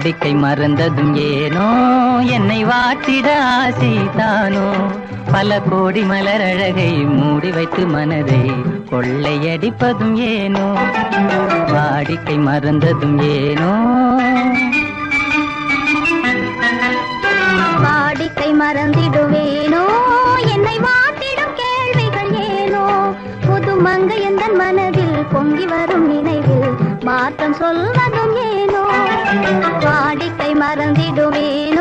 வாடிக்கை மறந்ததும் ஏனோ என்னை வாட்டிட ஆசைதானோ பல கோடி மலர் அழகை மூடி வைத்து மனதை கொள்ளையடிப்பதும் ஏனோ வாடிக்கை மறந்ததும் ஏனோ வாடிக்கை மறந்திடுவேனோ என்னை வாட்டிடும் கேள்விகள் ஏனோ புது மங்கை எந்தன் மனதில் பொங்கி வரும் நினைவில் மாற்றம் சொல்வதும் ஏனோ வாடிக்கை மறந்திடுவேன்